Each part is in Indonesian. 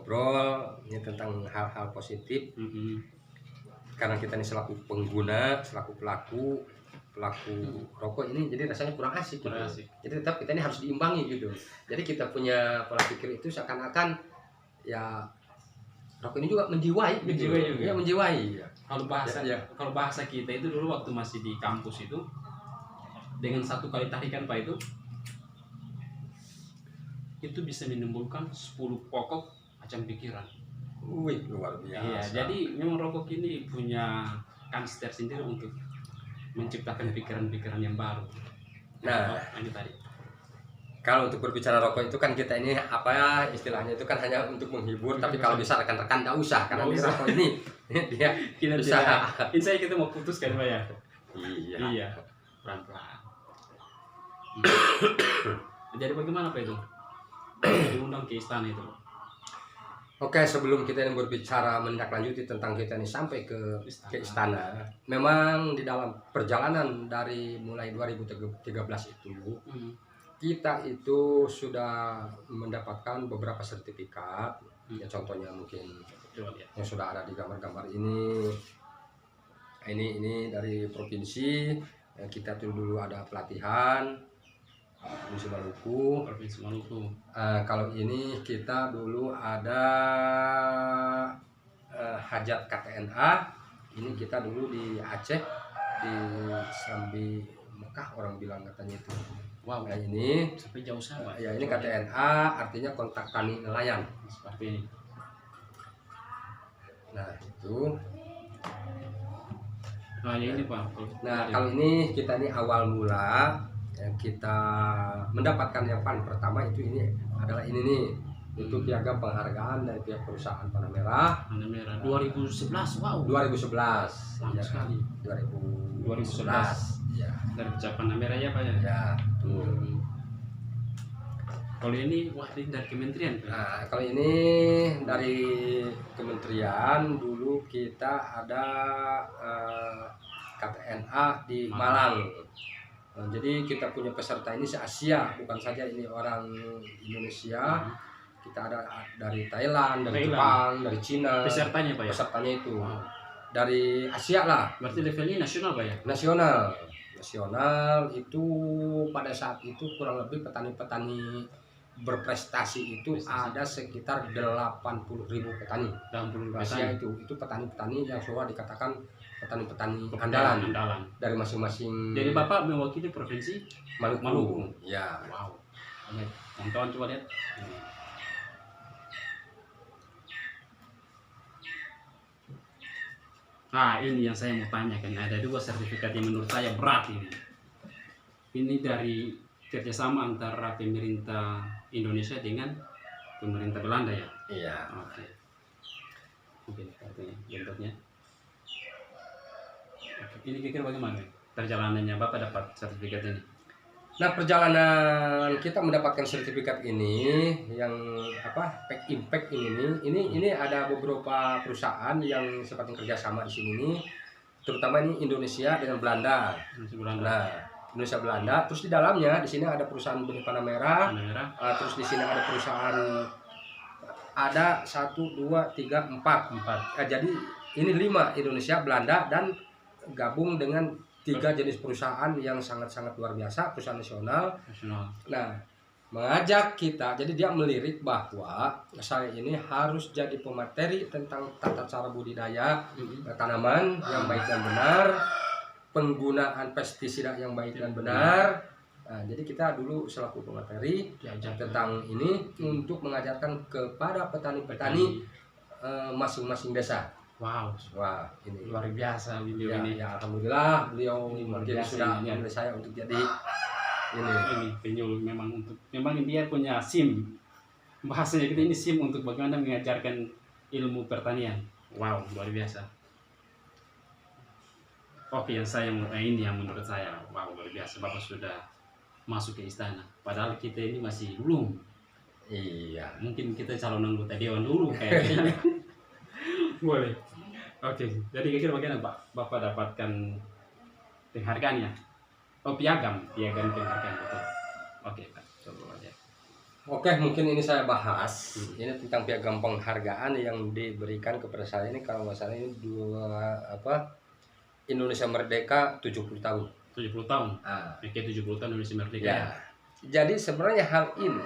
ngobrol ini tentang hal-hal positif. Karena kita ini selaku pengguna, selaku pelaku rokok ini, jadi rasanya kurang asik gitu. Jadi tetap kita ini harus diimbangi gitu. Jadi kita punya pola pikir itu seakan-akan ya rokok ini juga menjiwai gitu. Juga. Ya menjiwai. Kalau bahasa kita itu dulu waktu masih di kampus itu, dengan satu kali tarikan Pak itu bisa menimbulkan 10 pokok macam pikiran. Wih, luar biasa. Iya, jadi memang rokok ini punya kans tersendiri untuk menciptakan pikiran-pikiran yang baru. Nah, ini tadi. Kalau untuk berbicara rokok itu kan kita ini apa ya istilahnya itu kan hanya untuk menghibur, tapi kalau bisa rekan-rekan nggak usah karena di rokok ini dia kita bisa. Insight kita mau putuskan Pak ya. Iya. Pelan-pelan. Jadi bagaimana Pak itu? Diundang ke istana itu. Oke, sebelum kita ini berbicara menindaklanjuti tentang kita ini sampai ke istana, memang di dalam perjalanan dari mulai 2013 itu, kita itu sudah mendapatkan beberapa sertifikat. Ya contohnya mungkin yang sudah ada di gambar-gambar ini. Ini dari provinsi. Kita tuh dulu ada pelatihan Provinsi Maluku. Kalau ini kita dulu ada hajat KTNA. Ini kita dulu di Aceh, di Sambi Mekah orang bilang katanya itu. Wow. Nah ini sampai jauh sama. Ya ini KTNA artinya kontak tani nelayan. Seperti ini. Nah itu. Nah ini Pak. Nah kalau ini kita ini awal mula kita mendapatkan yang paling pertama itu ini adalah ini nih, itu piagam penghargaan dari pihak perusahaan Panah Merah. 2011. Wow. 2011. Lama sekali. 2011. Ya. Dari Panah Merah ya Pak ya. Ya. Kalau ini dari kementerian. Nah kalau ini dari kementerian dulu kita ada KTNA di Malang. Jadi kita punya peserta ini se-Asia, bukan saja ini orang Indonesia. Kita ada dari Thailand, dari Jepang, dari Cina. Pesertanya Pak ya? Pesertanya itu dari Asia lah. Berarti levelnya nasional Pak ya? Nasional itu pada saat itu kurang lebih petani-petani berprestasi itu ada sekitar 80.000 petani. 80.000 Asia itu petani-petani yang semua dikatakan petani-petani andalan dari masing-masing. Jadi Bapak mewakili provinsi Maluku. Ya. Wow. Teman-teman coba lihat. Nah ini yang saya mau tanyakan, ada 2 sertifikat yang menurut saya berat ini. Ini dari kerjasama antara pemerintah Indonesia dengan pemerintah Belanda ya? Iya. Oke. Mungkin kartunya, bentuknya. Ini kira-kira bagaimana perjalanannya Bapak dapat sertifikat ini? Nah perjalanan kita mendapatkan sertifikat ini yang Pack Impact ini ada beberapa perusahaan yang seperti kerjasama di sini nih, terutama ini Indonesia dengan Belanda. Nah Indonesia Belanda, terus di dalamnya di sini ada perusahaan benih Panah Merah. Terus di sini ada perusahaan ada 1, 2, 3, 4. Jadi ini 5 Indonesia Belanda dan gabung dengan 3 jenis perusahaan yang sangat-sangat luar biasa, perusahaan nasional. Nah, mengajak kita, jadi dia melirik bahwa saya ini harus jadi pemateri tentang tata cara budidaya tanaman yang baik dan benar, penggunaan pestisida yang baik dan benar. Nah, jadi kita dulu selaku pemateri tentang ini untuk mengajarkan kepada petani-petani masing-masing desa. Wow, ini luar biasa beliau ya, ini. Ya, alhamdulillah beliau mungkin sudah memilih saya untuk jadi ini penyuluh memang dia punya SIM. Bahasanya kita ini SIM untuk bagaimana mengajarkan ilmu pertanian. Wow, luar biasa. Oke, ini yang menurut saya wow luar biasa. Bapak sudah masuk ke istana. Padahal kita ini masih belum. Iya. Mungkin kita calon anggota dewan dulu kayaknya. Boleh. Oke, jadi kira-kira bagaimana Bapak dapatkan penghargaannya? Oh, piagam penghargaan betul. Oke Pak, coba lihat. Oke, mungkin ini saya bahas. Ini tentang piagam penghargaan yang diberikan kepada saya ini, kalau nggak salah ini Indonesia Merdeka 70 tahun. 70 tahun. Ah, Oke, 70 tahun Indonesia Merdeka ya. ya. Jadi sebenarnya hal ini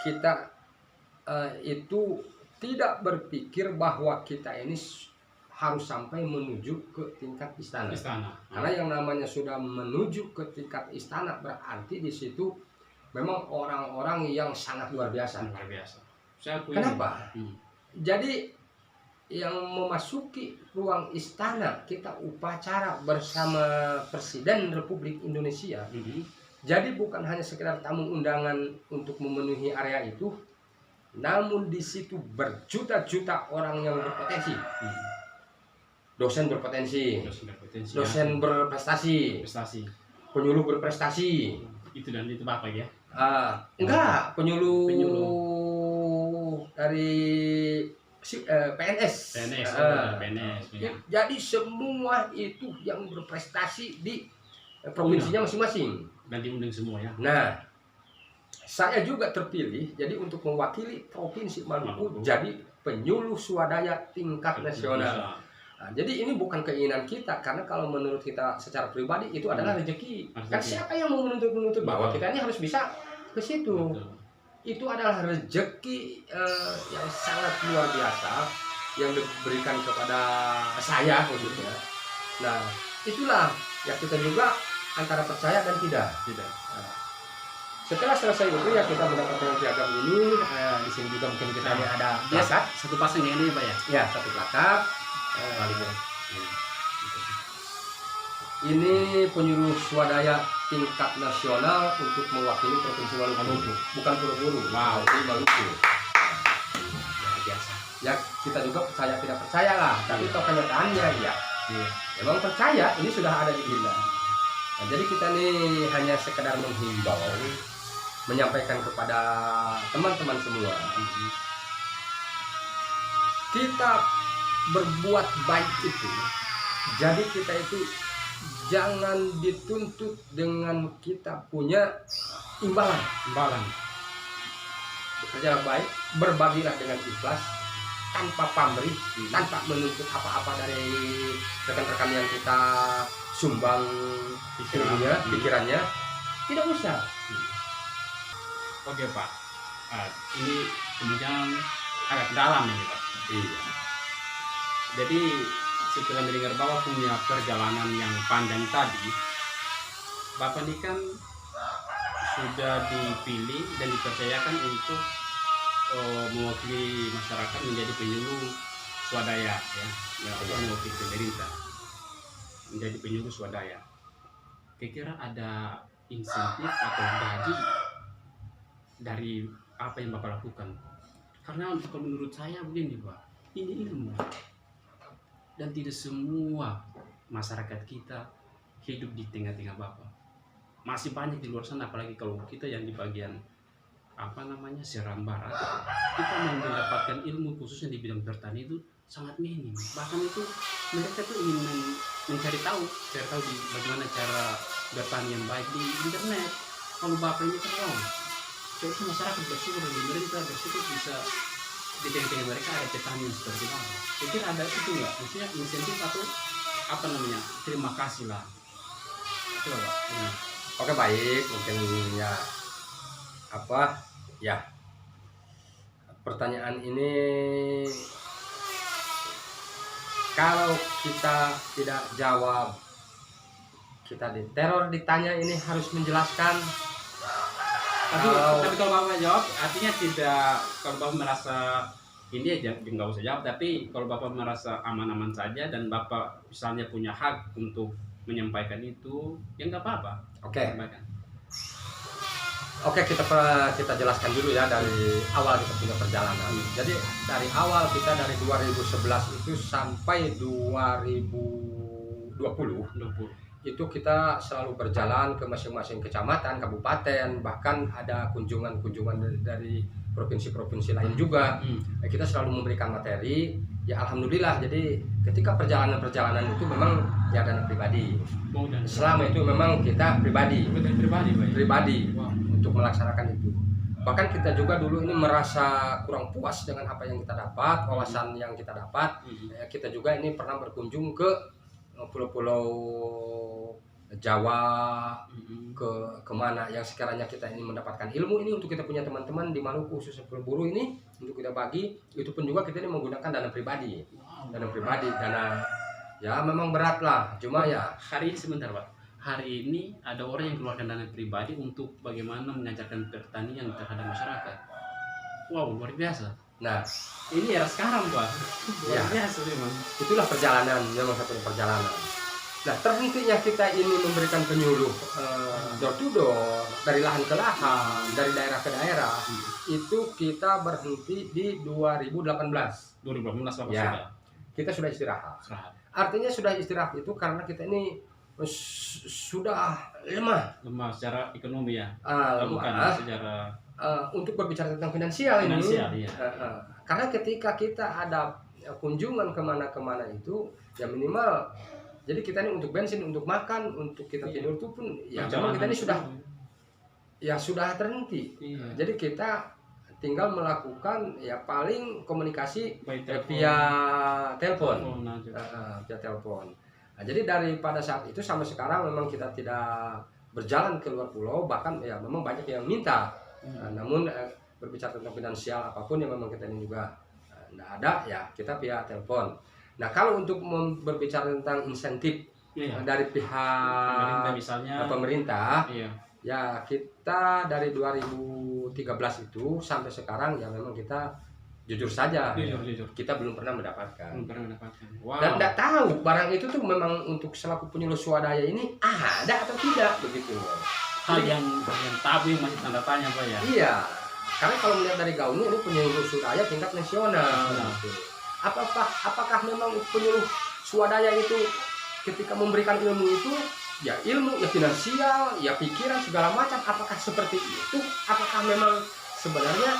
kita itu tidak berpikir bahwa kita ini harus sampai menuju ke tingkat istana. Istana. Karena yang namanya sudah menuju ke tingkat istana berarti di situ memang orang-orang yang sangat luar biasa. Luar biasa. Saya akui. Kenapa? Hmm. Jadi yang memasuki ruang istana kita upacara bersama Presiden Republik Indonesia. Mhm. Jadi bukan hanya sekedar tamu undangan untuk memenuhi area itu, namun di situ berjuta-juta orang yang berpotensi. Dosen berpotensi, Dosen berpotensi. dosen berprestasi, Prestasi. penyuluh berprestasi. Itu dan itu Bapak ya. Enggak, penyuluh Penyuluh. dari PNS. PNS, PNS. Ya. Jadi semua itu yang berprestasi di provinsinya masing-masing. Dan diundang semua ya. Nah, saya juga terpilih jadi untuk mewakili Provinsi Maluku jadi penyuluh swadaya tingkat nasional. Nah, jadi ini bukan keinginan kita, karena kalau menurut kita secara pribadi itu adalah rezeki. Kan siapa yang mau menuntut bahwa kita ini harus bisa ke situ? Betul. Itu adalah rezeki yang sangat luar biasa yang diberikan kepada saya khususnya. Nah, itulah ya kita juga antara percaya dan tidak. Tidak. Nah, setelah selesai itu ya kita mendapatkan piagam ini. Di sini juga mungkin kita ini ada plakat. Satu pasang yang ini Pak ya. Ya, satu plakat. Balik ya. Ini penyuluh swadaya tingkat nasional untuk mewakili Provinsi Maluku. Bukan Pulau-Buru, Wow. tapi Maluku. Luar biasa. Ya kita juga percaya tidak percaya lah, tapi toh kenyataannya ya Iya. memang percaya ini sudah ada di kita. Nah, jadi kita ini hanya sekedar menghimbau, menyampaikan kepada teman-teman semua, kita berbuat baik itu, jadi kita itu jangan dituntut dengan kita punya imbalan. Bekerja baik, berbagilah dengan ikhlas, tanpa pamrih, tanpa menuntut apa-apa dari rekan-rekan yang kita sumbang pikirannya, tidak usah. Oke Pak. Ini kemudian agak dalam ini Pak. Iya. Jadi setelah mendengar Bapak punya perjalanan yang panjang tadi, Bapak ini kan sudah dipilih dan dipercayakan untuk mewakili masyarakat menjadi penyuluh swadaya ya, mewakili pemerintah menjadi penyuluh swadaya. Kira-kira ada insentif atau gaji dari apa yang Bapak lakukan? Karena kalau menurut saya begini Pak, ini ilmu dan tidak semua masyarakat kita hidup di tengah-tengah Bapak. Masih banyak di luar sana, apalagi kalau kita yang di bagian Seram Barat, kita mau mendapatkan ilmu khususnya di bidang bertani itu sangat minim. Bahkan itu mereka tuh ingin mencari tahu di bagaimana cara bertani yang baik di internet. Kalau Bapak ini kan jadi masyarakat bersyukur dan pemerintah bersyukur bisa di tengah-tengah mereka ada petani yang seperti apa. Pikir ada itu nggak? Maksudnya insentif atau terima kasih lah. Coba Pak. Oke, baik, mungkin ya pertanyaan ini kalau kita tidak jawab kita diteror, ditanya ini harus menjelaskan. Tapi kalau Bapak jawab artinya tidak, kalau Bapak merasa ini aja nggak usah jawab, tapi kalau Bapak merasa aman-aman saja dan Bapak misalnya punya hak untuk menyampaikan itu ya nggak apa-apa. Oke, kita jelaskan dulu ya dari awal kita punya perjalanan. Jadi dari awal kita dari 2011 itu sampai 2020 itu kita selalu berjalan ke masing-masing kecamatan, kabupaten, bahkan ada kunjungan-kunjungan dari provinsi-provinsi lain juga. Kita selalu memberikan materi. Ya alhamdulillah, jadi ketika perjalanan-perjalanan itu memang ya dana pribadi. Selama itu memang kita pribadi Wow. untuk melaksanakan itu. Bahkan kita juga dulu ini merasa kurang puas dengan apa yang kita dapat, wawasan yang kita dapat. Kita juga ini pernah berkunjung ke pulau-pulau Jawa, kemana yang sekiranya kita ini mendapatkan ilmu ini untuk kita punya teman-teman di Maluku khususnya Pulau Buru ini untuk kita bagi. Itu pun juga kita ini menggunakan dana pribadi, dana ya memang berat lah, cuma ya Hari ini sebentar Pak, hari ini ada orang yang keluarkan dana pribadi untuk bagaimana mengajarkan pertanian terhadap masyarakat. Wow, luar biasa. nah Ini era sekarang Pak, luar Ya. biasa memang. itulah perjalanan, memang satu perjalanan. Nah, terhentinya kita ini memberikan penyuluh door to door, dari lahan ke lahan, dari daerah ke daerah, itu kita berhenti di 2018. 2018 Bapak Ya. sudah Kita sudah istirahat. istirahat. Artinya sudah istirahat itu karena kita ini sudah lemah, Lemah secara ekonomi ya, bukan lemah secara untuk berbicara tentang finansial ini. finansial ya. Karena ketika kita ada kunjungan kemana-kemana itu, ya minimal, jadi kita ini untuk bensin, untuk makan, untuk kita Iya. tidur itu pun, ya Perjalanan memang kita ini itu, sudah terhenti. iya. Jadi kita tinggal melakukan ya paling komunikasi Baik via telepon. telepon aja. Via telepon. Nah, jadi daripada saat itu sampai sekarang memang kita tidak berjalan ke luar pulau, bahkan ya memang banyak yang minta. Namun berbicara tentang finansial apapun yang memang kita ini juga tidak ada, ya kita via telepon. Nah, kalau untuk berbicara tentang insentif Iya. dari Pemerintah pihak misalnya. pemerintah, Iya. ya kita dari 2013 itu sampai sekarang ya memang kita jujur saja, Jujur. kita belum pernah mendapatkan. Belum pernah mendapatkan. Wow. Dan tidak tahu barang itu tuh memang untuk selaku penyuluh swadaya ini ada atau tidak begitu. Hal yang tabu yang masih tanda tanya Pak ya. Iya, karena kalau melihat dari gaungnya ini penyuluh swadaya tingkat nasional. Gitu. Apakah memang penyuluh swadaya itu ketika memberikan ilmu itu ya ilmu, ya finansial, ya pikiran segala macam, apakah seperti itu? Apakah memang sebenarnya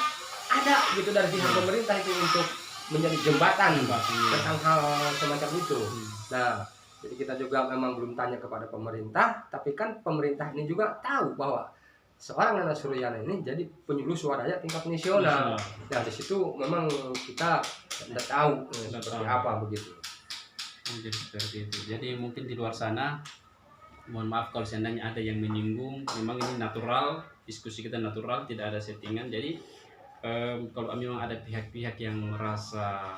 ada gitu dari pihak pemerintah itu untuk menjadi jembatan tentang hal semacam itu? Nah, jadi kita juga memang belum tanya kepada pemerintah, tapi kan pemerintah ini juga tahu bahwa seorang Nana Suryana ini jadi penyuluh swadaya tingkat nasional. Nah, di situ memang kita tidak tahu seperti apa begitu. Jadi seperti itu. Jadi mungkin di luar sana, mohon maaf kalau seandainya ada yang menyinggung, memang ini natural, diskusi kita natural, tidak ada settingan. Jadi kalau memang ada pihak-pihak yang merasa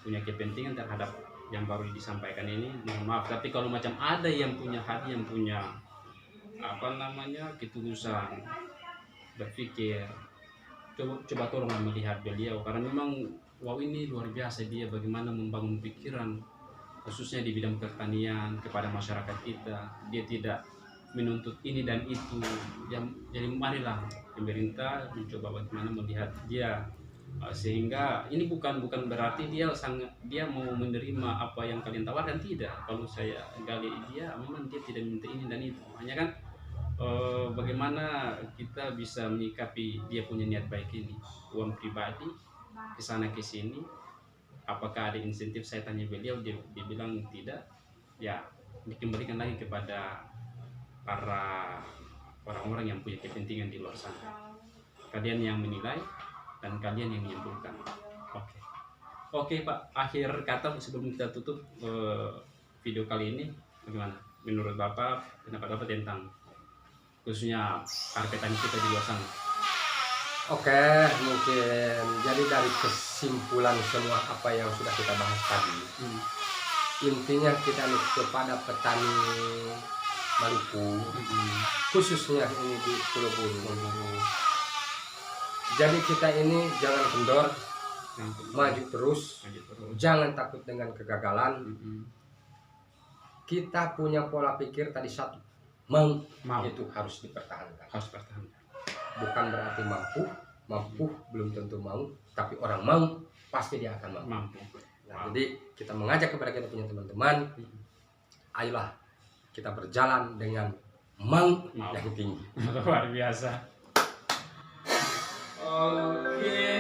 punya kepentingan terhadap yang baru disampaikan ini, mohon maaf. Tapi kalau macam ada yang punya hati, yang punya ketulusan berpikir, coba tolong melihat beliau, karena memang wow ini luar biasa dia bagaimana membangun pikiran khususnya di bidang pertanian kepada masyarakat kita. Dia tidak menuntut ini dan itu. Jadi marilah pemerintah mencoba bagaimana melihat dia, sehingga ini bukan berarti dia mau menerima apa yang kalian tawarkan, tidak. Kalau saya gali dia, memang dia tidak minta ini dan itu. Hanya kan bagaimana kita bisa menyikapi dia punya niat baik ini, uang pribadi kesana kesini. Apakah ada insentif? Saya tanya beliau, dia bilang tidak. Ya dikembalikan lagi kepada para orang-orang yang punya kepentingan di luar sana. Kalian yang menilai dan kalian yang menyimpulkan. Oke Pak, akhir kata sebelum kita tutup video kali ini, bagaimana menurut Bapak, pendapat Bapak tentang khususnya karpetan kita di luar sana? Oke, mungkin jadi dari kesimpulan semua apa yang sudah kita bahas tadi, intinya kita nih kepada petani Maluku, khususnya ini di Pulau Buru. Jadi kita ini jangan kendor, maju terus, jangan takut dengan kegagalan. Kita punya pola pikir tadi satu, mau. Itu harus dipertahankan. Bukan berarti mampu belum tentu mau, tapi orang mau pasti dia akan mampu. Nah, jadi kita mengajak kepada kita punya teman-teman, ayolah kita berjalan dengan mau yang tinggi. Luar biasa. Oke.